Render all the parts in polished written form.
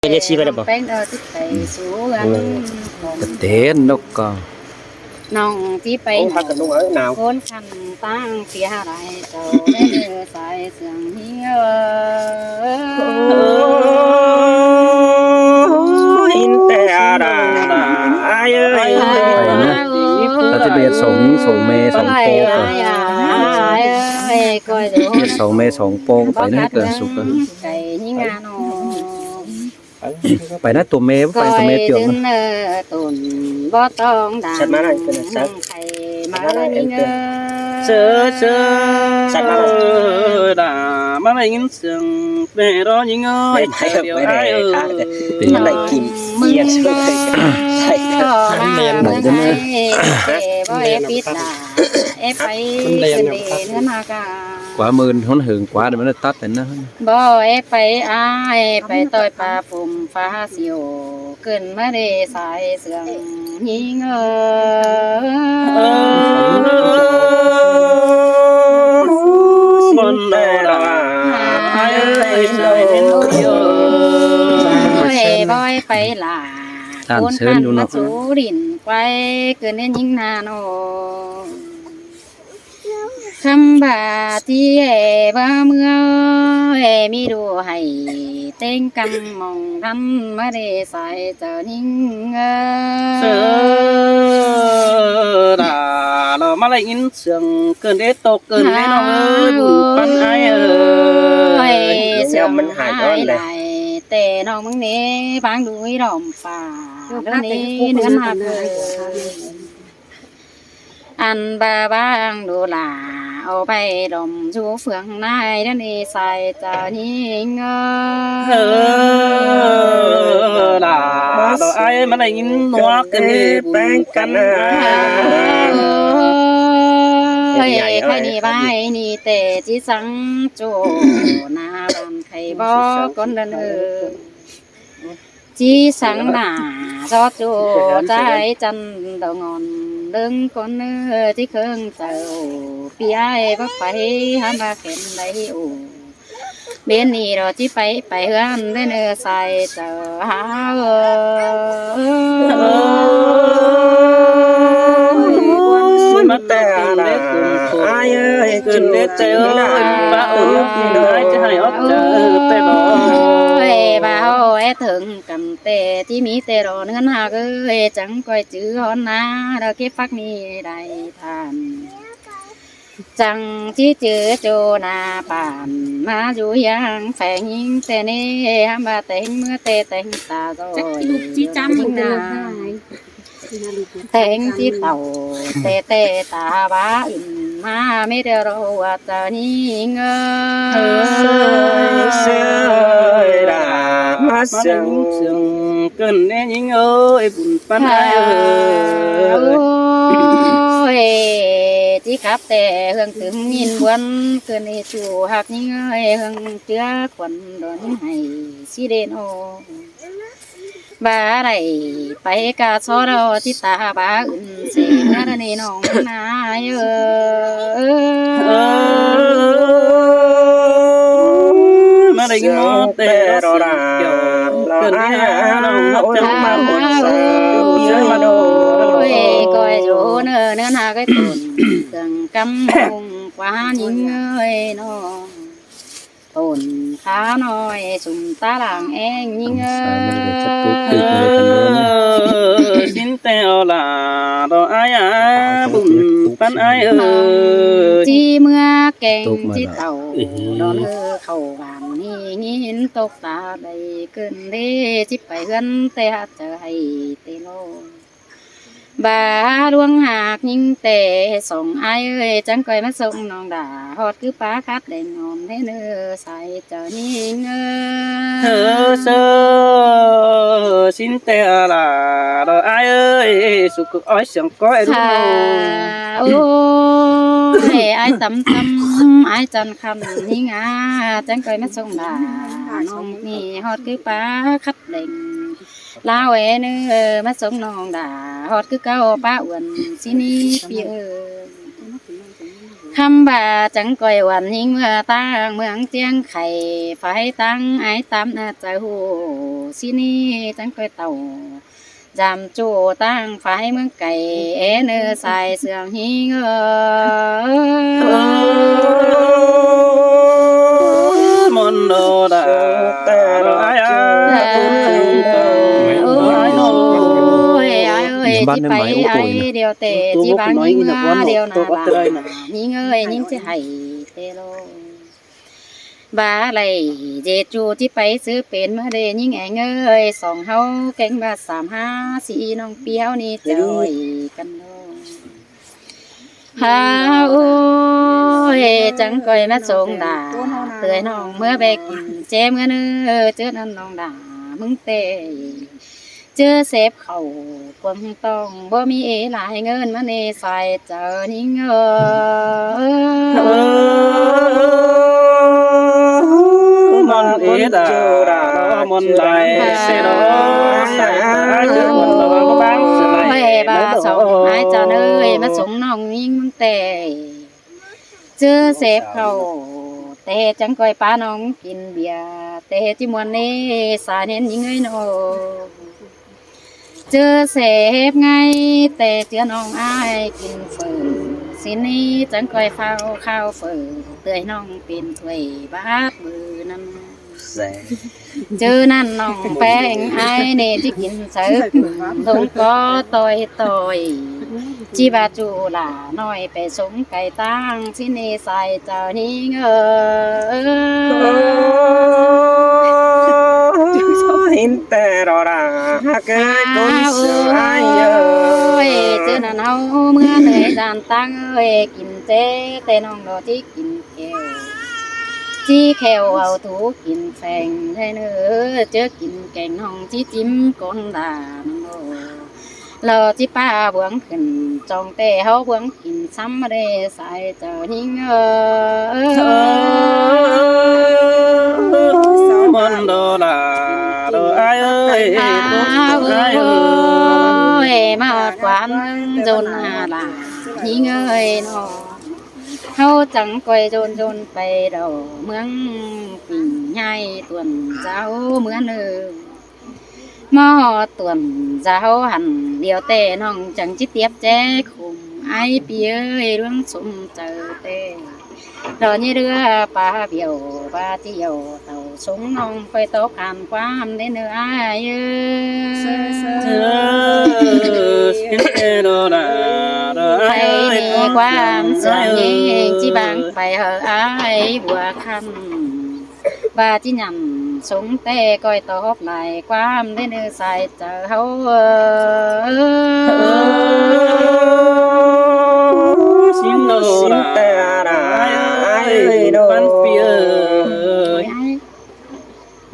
เรียกชีไปได้บ่เป็นที่ไปสู่กันเต้นนกก็น้องที่ไปพักกันลงหนาวคนคันตั้งเสียอะไรเจ้าได้เนื้อสายเสียงเฮียอินแต่ดาอายเอ้ยเราจะเบียดสองเมย์สองโป๊กสองเมย์สองโป๊กไปนั่นเกินสุกไก่ยิ่งงานไปนั่นตัวเมย์ไปตัวเมย์เปียกตุนบ่ต้องด่าไข่มานี่เงอด่ามาไม่ยินเสียงเปรย์ยิงเอ้ยเดี๋ยวไอ้ตีอะไรกินเยี่ยช่วยใส่เรียนไหนจะเนี่ยบ่เอปิดด่าเอไปขึ้นเดือนมากากว่าหมื่นหนหึงกว่าเดี๋ยวมันตัดแต่นะบ่เอไปอ้ายไปต่อยปลาปุ่มฟ้าเสียวขึ้นมาได้สายเสียงยิงบนดาไอ้ใจเห็นเดียวบ่ไปหล่าคนขันมาสู่ดินไปเกินเน้นยิงนาโนคำบาที่บ่เมื่อมีดูให้เต้งกำมองทันมาได้ใส่เจ้านิ่งด่าเรามาเลยยินเสียงเกินได้ตกเกินได้น้องเอ้ยบุญปันไอ้เสียงมันหายเลยแต่น้องมึงนี้ฟังดูให้ดอมฝ่าแล้วนี้เนื้อมาเลยอันบาบางดูหลาเอาไปดมชูเฟืองนายนั่นเองใส่เจ้านิ่งด่าเราไอ้มาเลยยินนัวกันแป้งกันใครนี่บ้ายนี่แต่จีสังโจนาบันไข่บ่ก้นเดินจีสังหน้าซอโจใจจันดงอนเดิงก้นที่เครื่องเจ้าปีไอ้บ่ไปหามาเข็นได้โอเบนนี่เราจีไปเฮือนได้เนื้อใส่เจ้าหามาแต่เด็กไอ้เอ้ยขึ้นเด็กเจ้าป้าโอ้ยได้จะให้ออกเจอแต่บ่บ่าวถึงกันแต่ที่มีแต่รอเนื้อหาเอ้ยจังก้อยจื้อฮอนนาเราเก็บฟักมีได้ทานจังที่เจอโจนาป่านมาอยู่ยังแฝงยิงแต่นี่ฮามาแต่งเมื่อแต่งตาโอยลูกจีจำนาแต่งที่เต่าแต่ตาบ้าอินมาไม่ได้รู้ว่าจะนิ่งด่ามาเสียงเกินแน่ยิงเอ้ยบุญปันไอ้ที่ขับแต่เฮืองถึงยินวันเกินในจู่หักยิ่งเอ้ยเฮืองเจือควันโดนให้สิเดนโอบาไรไปกาซอเราที่ตาบาอื่นเสียนาในน้องนามาได้ยินแต่รอราเกินที่น้องนับจังมาหมดเสียมาโดก้อยโจเนื้อหาก้อยตุนเกิงกำคงกว่ายิ่งเอ้ยน้องตุนขาน้อยสุ่มตาหลังเองยิ่งสินแต่ลาดอไอ้บุญปันไอ้จีเมื่อแกงจีเต่าดอนเข้าบ้านนี่ยินตกตาได้เกินเด้จิไปเฮือนแต่จะให้เตโลบาดวงหากยิ่งแต่ส่งไอ้เอ้ยจังก้อยมาส่งน้องด่าฮอดคือป้าคัดเด่นงอมให้เนื้อใส่เจ้านิ่งเสือสินแต่ละดอไอ้เอ้ยสุกอ้อยเสียงก้อยรู้โอ้ไอ้ตำไอ้จันคำนี่งาจังก้อยมาส่งด่าน้องนี่ฮอดคือป้าคัดเด่นลาวเนื้อมาส่งน้องด่าฮอดคือเก้าป้าอ้วนสินี่ปี คำบ่าจังก่อยวันยิ่งเมื่อตั้งเมืองเจียงไข่ไฟตั้งไอ้ตามน่าจะหูสินี่จังก่อยเต่าจำจูตั้งไฟเมืองไก่เนื้อใส่เสื่องหิงมนโนดาแต่รายอาบ้านนั้นไหมโอ้โห เดียวเตะจีบางยิ่งเดียวนาบางยิ่งยิ่งจะให้เตโลบาไหลเจจูที่ไปซื้อเป็นมาเดยิ่งเอ้ยสองเฮาแกงบา354น้องเปียวนี่จอยกันโลฮาโอ้ยจังก่อยมาส่งด่าเตือนน้องเมื่อไปกินเจเมื่อเนื้อเจอนั่นน้องด่ามึงเตะเจอเสพเขาควงต้องบ่มีหลายเงินมาในใส่เจอนี่เงมันดามนไดเสโนสายตาคือมันระวังบ้างสลายบาสองหายจานมาส่งน้องยิ่งมึงแต่เจอเสพเขาแต่จังก่อยป้าน้องกินเบียร์แต่ที่มวนนี้สายเน้นยิ่งเนาเจอเสพไงแต่เจอน้องอายกินฝืนสินี้จังก่อยเฝ้าข้าวฝืนเตยน้องเป็นถ้วยบาดมือนั่นเจอนั่นน้องแป้งไอ้เนที่กินเสิร์ฟทงก็ต่อยจีบาจูหล่าน้อยไปสงไก่ตั้งสินี้ใส่เจ้านี้หินแต่รอราเกิดคนเสือไอ้เจอนั่นเอาเมื่อเหนื่อยจานตั้งกินเจแต่น้องรอที่กินแก้วจีแควเอาถูกินแฝงได้เนื้อเจอกินแกงน้องจีจิ้มก้นดานเราจีป้าบวงขึ้นจองแต่เฮาบวงกินซ้ำมาได้ใส่เจ้านิ่งมันโดดาโดไอ้มาความจนหาลานิ่งนอเฮาจังก่อยจนไปดอกเมืองปิ่งใหญ่ตวนเจ้าเหมือนเดิมมอตวนเจ้าหันเดียวแต่น้องจังจิเตียบแจ้คุมไอปีเอ้ยเรื่องสมเจอเต้รอนี่เรือปลาเบี่ยวปลาเที่ยวเต่าสงน้องไปตกกันความได้เนื้อเยโดดาไปในความเสียงจีบางไปเหอไอบัวคำบาจีหยำสงแต่ก้อยตอบไหลความได้เนื้อใส่เจอเฮาสิงโดแต่ปันเปีย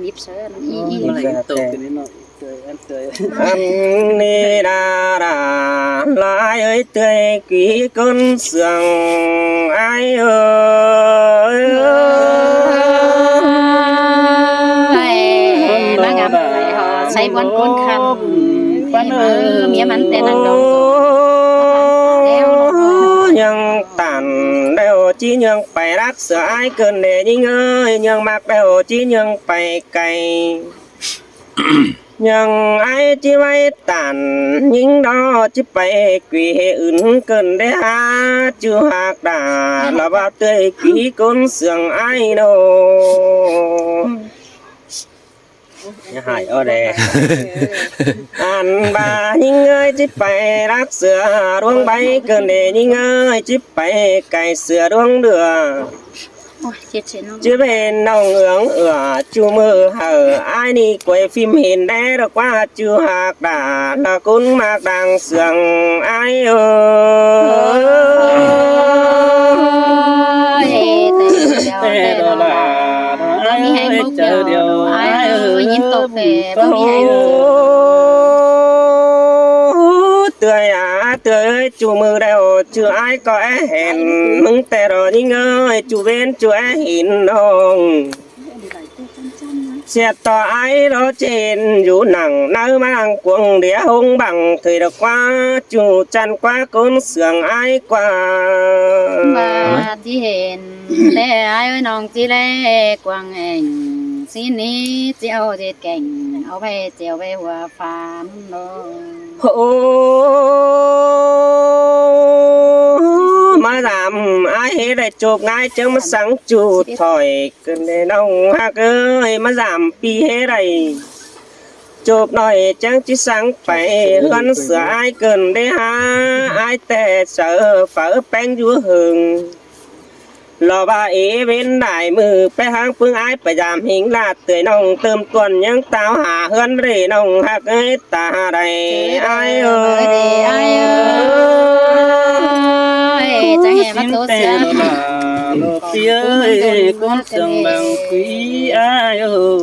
นิบเชิญอะไรตกกันนิดหน่อยเตยอันเตยอันนี้ดาราลายเอ้ยเตยกี่คนเสียงไอ้มางามไปหอใส่บนก้นคันปันเมียมันแต่นังดงยังตันเดียวจียังไปรักเสือไอ้เกินเดยิ่งเอ้ยยังมักเดียวจียังไปไกลยังไอ้จีไว้ตันยิ่งดอจีไปกี่อื่นเกินได้หาจูหักดาละบาเตยกี่คนเสียงไอ้โนอย่าหายเอาเด้อันบายิ่งเอ้ยจิไปรักเสือดวงใบเกินเดยิ่งเอ้ยจิไปไก่เสือดวงเดือจะเป็นน้องเอื้องจูมือเหอไอ้นี่กวยฟิล์มเห็นได้หรอกว่าจูหักด่าละคุณมากดังเสียงไอ้แต่ดอลามีให้มุกเดียวไอ้ยิ้มตกแต่บ่มีให้เตือยเตือยจูมือเดียวจูไอ้ก็เห็นมึงแต่รอยิ่งเอ้ยจูเว้นจูเห็นน้อง sẽ tỏ ai đó trên dù nặng nơi mang cuồng đĩa hung bằng thời đã qua chủ chăn qua cốn sườn ai qua มาที่เห็นแต่ไอ้เอ้ยน้องที่แลกวางเองสินี้เจียวเด็ดเก่งเอาไปเจียวไปหัวฟ้านุ่นโล ô mà làm ai hết lại chụp ngay chứ mà sáng chủ thổi cần để nông hạc ơi mà giảm pi hết này chụp nói chẳng chỉ sáng phải hơn sửa ai cần để ha ai tệ sợ phở bánh vua hừng lò ba ý bên đại mừ bé hang phương ai phải giảm hình là tươi nông tơm tuần những tao hạ hơn để nông hạc ấy ta đầy ai ơi ai ơi chẳng hề bắt tốt xưa phía ơi con sương bằng quý ai ơi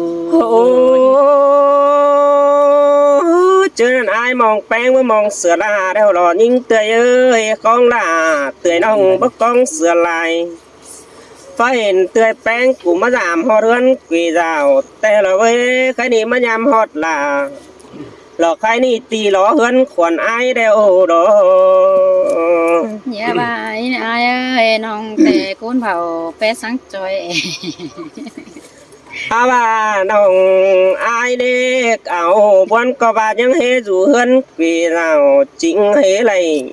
chứ nên ai mong bén với mong sửa là đeo lò nhưng tươi ơi con là tươi nông bất con sửa lại phải hiện tươi bén của má giảm hot hơn quỳ rào tê là với cái này má nhằm hot là lò khai ni tì lò hơn khoản ai đeo đó nhà bà ai ơi nông tệ cuốn vào bé sáng trôi à bà nông ai đi ảo buôn có bà những hê dù hơn quỳ rào chính hê này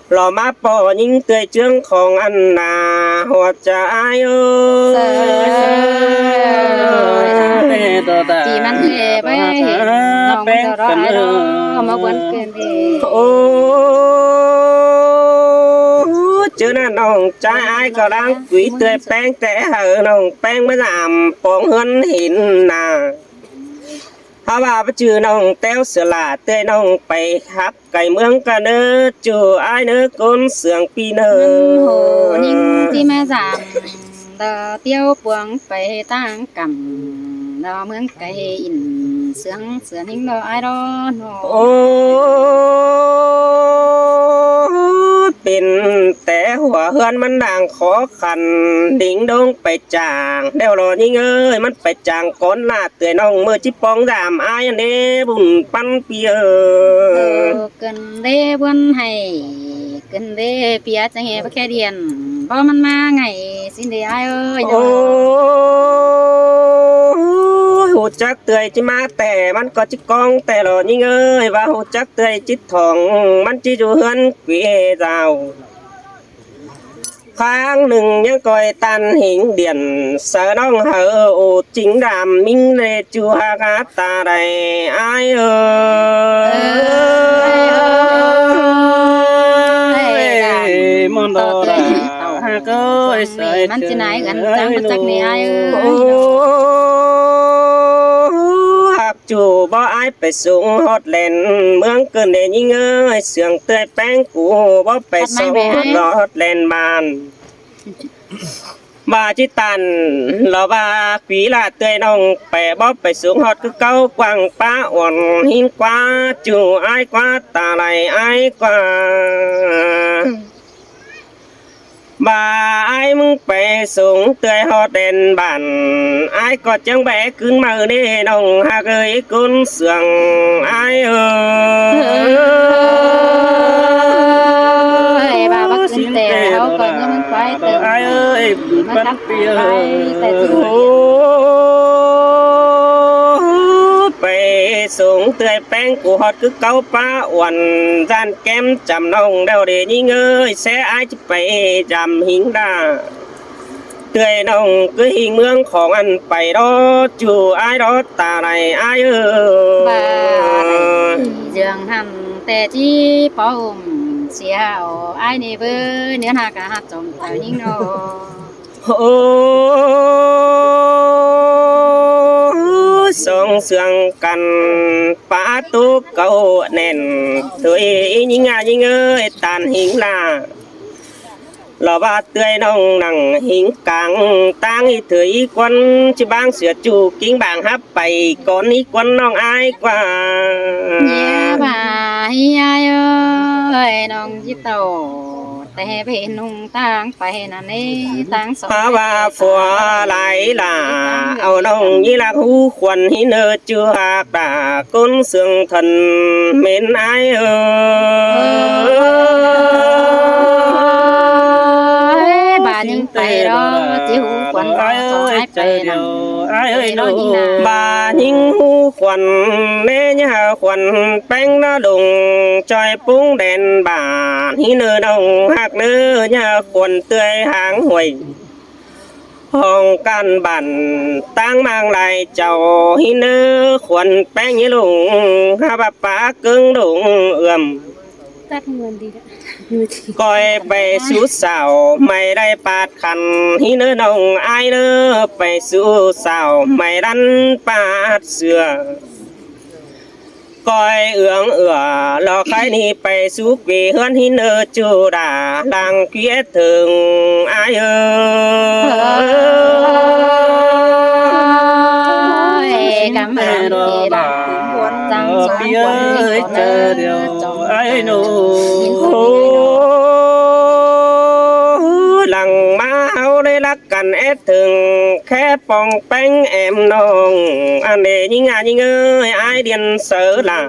lò má bỏ những tươi trương không ăn là hoặc cha ai ơi chị mang về với nông đó ai đó mà quên quên đi chứ là nông trái ai có đang quý tươi bén trẻ hở nông bén mới làm bóng hơn hình nà hả bà bắt chữ nông téo sửa là tươi nông bày khắp cày mương cả nơ chù ai nơ côn sườn pi nơ hồ nhưng thì mà giảm đờ tiêu buông phải tăng cầm đờ mương cày in sướng sướng hình đờ ai đó ôเป็นแต่หัวเฮือนมันดังขอขันดิ่งดงไปจางเดี๋ยวรอยิ่งเอ้ยมันไปจางก้นลาดเตือนน้องมือจิปองดามอายอันนี้บุญปั้นเปีย cần đê buôn hay cần đê phía chẳng hề khe điền bao man ma ngày xin để ai ơi โอ้หูจักเตยจิมาแต่มันก็จิกองแต่รอยิ่งเอ้ยว่าหูจักเตยจิตทองมันจิอยู่เฮือนเปียดาวข้างหนึ่งยังคอยตันหิงเดียนเสือน้องเหอโอจิงดำมิงเลจูฮากาตาไดอายเอ้ย mòn đồ là ha coi sợiมันจะไหนกันจังมาจากนี่ไอ้เอ้ โอ้ ย หักจูบ่อายไปสูงฮอดแลนเมืองเกินเดยิงเอ้ยเสียงเตยแป้งกูบ่ไปสูงฮอดแลนบ้านบาจิตันเราบาปีลาเตยน้องไปบ่ไปสูงฮอดคือเก่ากว้างป้าอ่อนหินกว่าจูอายกว่าตาไหลอายกว่าbà ai muốn bè xuống tươi ho đèn bàn ai có chẳng bè cứng mờ đi đồng hà gơi cún sườn ai ơi bà bắt xin tè không còn nó muốn quay từ ai ơi bắt bia bè xuống tươi bén của họ cứ câu pa uẩn gian kem chầm nông đeo để nhí ngơi sẽ ai chỉ phải chầm hình đà tươi nông cứ hình mươngของอันไปđó chủ ai đó ta này ai ơi giường hầm tè chi bông xiao ai nè với nếu hà cả hạt trồng tàu nhính đâu song sương cần phá tú câu nền tuổi nhinh ơi tàn hình là lò ba tươi nông nằng hình càng tang y thủy quân chỉ bang sửa chủ kính bảng hấp bày con y quân nong ai qua nhà bà ai ơi nong chỉ tàu แต่เป็นนุ่งต่างไปนั่นเองต่างสอง ภาวะฝัวไหลหล่าเอาน้องยี่ลักหูควันหินchưa hạc đà côn xương thần mến ai bà nhưng tay đó chỉ hú quần có aiไปนั่น ai ơi đâu bà nhìn hu khuẩn nê nhà khuẩn bánh nó đùng choi pung đèn bà hi nơ đồng hạc nơ nhà khuẩn tươi hàng huỳnh hồng can bản tăng mang lại chầu hi nơ khuẩn bánh như lùng ha bà bá cứng đùng ườm tắt nguồn đi đó coi bè sú xào mày đây bạt khăn hi nơ đồng ai nơ bè sú xào mày đắn bạt xưa coi ương lo khai ni bè sú vì hơn hi nơ chu đà đang quyết thường ai ơi cảm ơn chị đã tăng biết chờ điều ai nô lằng máu đây lắc cần ép thường khép bong bánh em nong anh để những ơi ai điền sợ là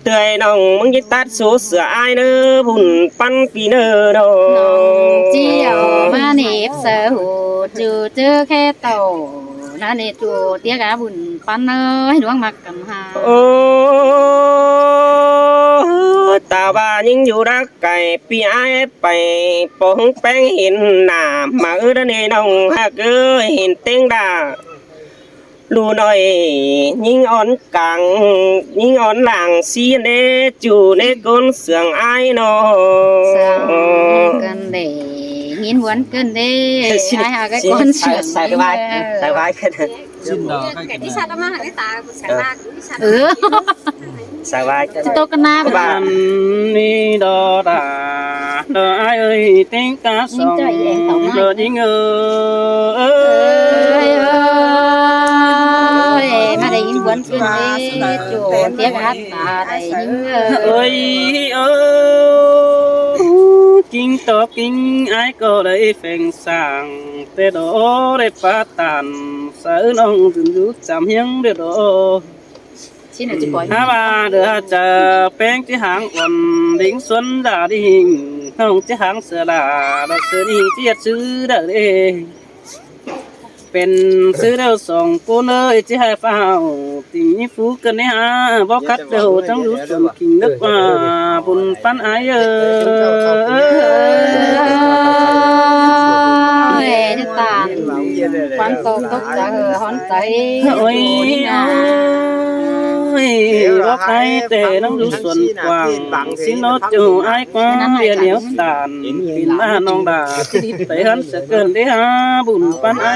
tươi nong mong chỉ tát số sửa ai nữa bùn pan pì nơ đâu chiều mà nếp sở hữu trừ chưa khe tàu là nếp chùa tiếc cả bùn pan ơi đúng mặt cầm hà ta ba những dù đã cày pi ai bày bông bánh hình nà mà ư đó nè nông hạc ơi hình tiếng đà lù nói những on càng những on làng xi nè chủ nè con sườn ai nó cần để nhìn muốn cần để ai hà cái con sườn sai vai cái đi xa đó mà cái ta cũng sai ba cũng đi xa sai vai cái tôi cần na bạn đi đó đã đờ ai ơi tiếng ca sông đờ đi ngờ mà đây nhìn muốn cần để chủ tiếng hát ta đây nhìn ơi kinh to kinh ai có đây phèn sang tê đó để phát tàn sở nông dừng rút chạm hiếng để đó xin là chị bói ha ba đưa chờ bén cái hàng quần đính xuân đã đi hình không cái hàng sửa là sửa đi chiết sư đỡ điเป็นซื้อเดาสองปูนเอ้ยที่ให้ฟ้าวตีฟูกันเนี่ยฮะบอกคัดเดาทั้งรู้ส่วนกิ่งนึกว่าบุญปันไอจะตานฟันโตตกจะหอนใจโอ้ยบอกไอแต่น้องรู้ส่วนกว้างสิโนจูไอ้กว้างเดียวเหนียวตานปินมาน้องดาที่ไปหันจะเกินได้ฮะบุญปันไอ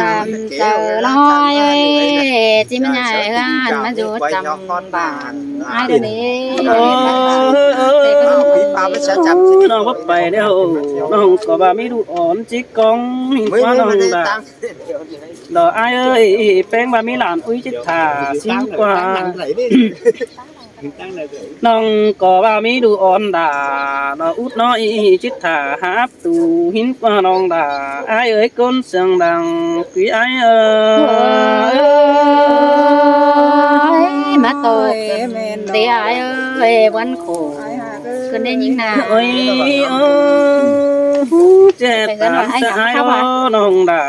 ทำเจอลอยจีมันใหญ่กันมาดูจำบานไอ้เดี๋ยวนี้น้องว่าไปเดี๋ยวน้องก็บ่าไม่ดูอ่อนจิกกองหินว่าน้องดาดอไอ้เอ้ยแป้งบ่ามีหลานอุ้ยจิตถาชิงกว่าน้องก็ว่ามีดูอ่อนดาน้องอุดน้อยจิตถาหาตูหินกว่าน้องดาไอ้เอ้ยก้นเสียงดังกุยไอ้มาโตเดี๋ยวไอ้เอ้ยวันโขขึ้นได้ยิงนาโอ้ยเจ็บตาไอ้น้องดา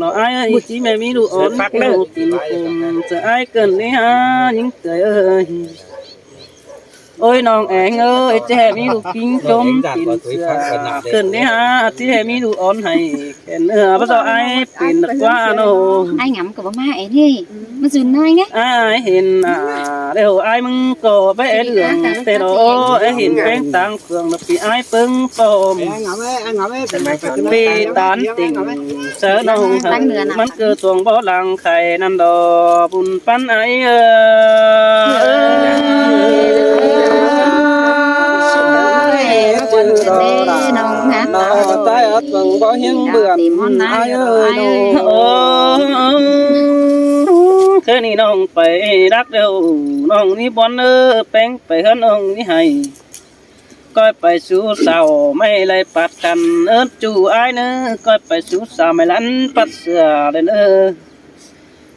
น้องไอ้จีแม่มีดูอ่อนฟักเล่าตินคุมจะไอ้เกินนี่ฮะยิงเตยเอ้ยโอ้ยน้องแองเอ้ยเจ็บมีดูกิ้งจมตินเสือเกินนี่ฮะที่แม่มีดูอ่อนให้แค่เนื้อพระเจ้าไอ้เป็นนักว่าโนไอ้งำกับมาไอ้นี่มันสุดน้อยไงไอ้เห็นเดี๋ยวไอ้มึงก็ไปเหลืองแต่โดไอ้เห็นแป้งต่างเครื่องนับปีไอ้ปึ้งปมปีตานติ่งเสือนองมันเกิดตวงบ่หลังไข่นั่นดอบุญปันไอ้น้องฮะ ตายอัดบังบ่เฮียงเบื่อไอ้เอ้ยเคยนี่น้องไปรักเดียวน้องนี่บอลแป้งไปเฮือนน้องนี่ให้ ก้อยไปสู่เสาไม่ไล่ปัดกันเอิ้นจูอ้ายเนอก้อยไปสู่เสาไม่ลันปัดเสือเลยเนอ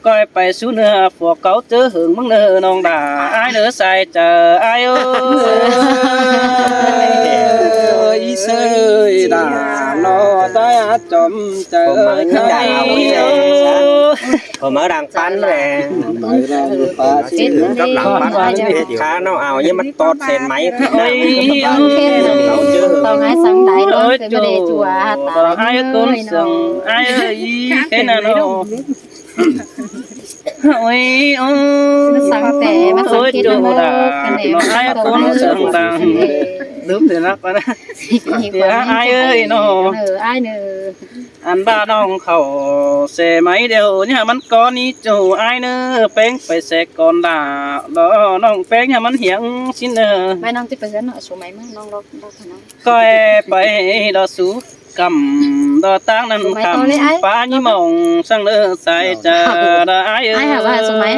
ก้อยไปสู่เนื้อพวกเขาเจอหึงมึงเนอน้องด่าอ้ายเนอใส่เจออ้ายเอ้ยเสยด่าโนตายจมเจอใคร ผมở đằng pan nè kết cấp đi lòng pan khá nó ảo nhưng mà tốt sen máy tao ngay sáng đại luôn ơi cái bên đây chùa còn ai con sừng ai ơi cái nào nó ôi nó sáng tệ nó sáng kết nó cái này nó ai con sừng đằng đúng thì nó có ai ơi nó ai nữa anh baน้องเขาเสไม้เดียวเนี่ยมันก้อนนี้จูไอ้เนอแป้งไปเสกก่อนด่าแล้วน้องแป้งเนี่ยมันเหียงชิ้นเนอ mai nong tiếp tới nó số mấy mà nong đâu đâu thằng nó ก้อยไปดอสูกำดอตั้งนั้นคำป้านี่มองสั่งเนอใส่จะได้ไอ้ ai hả ba số mấy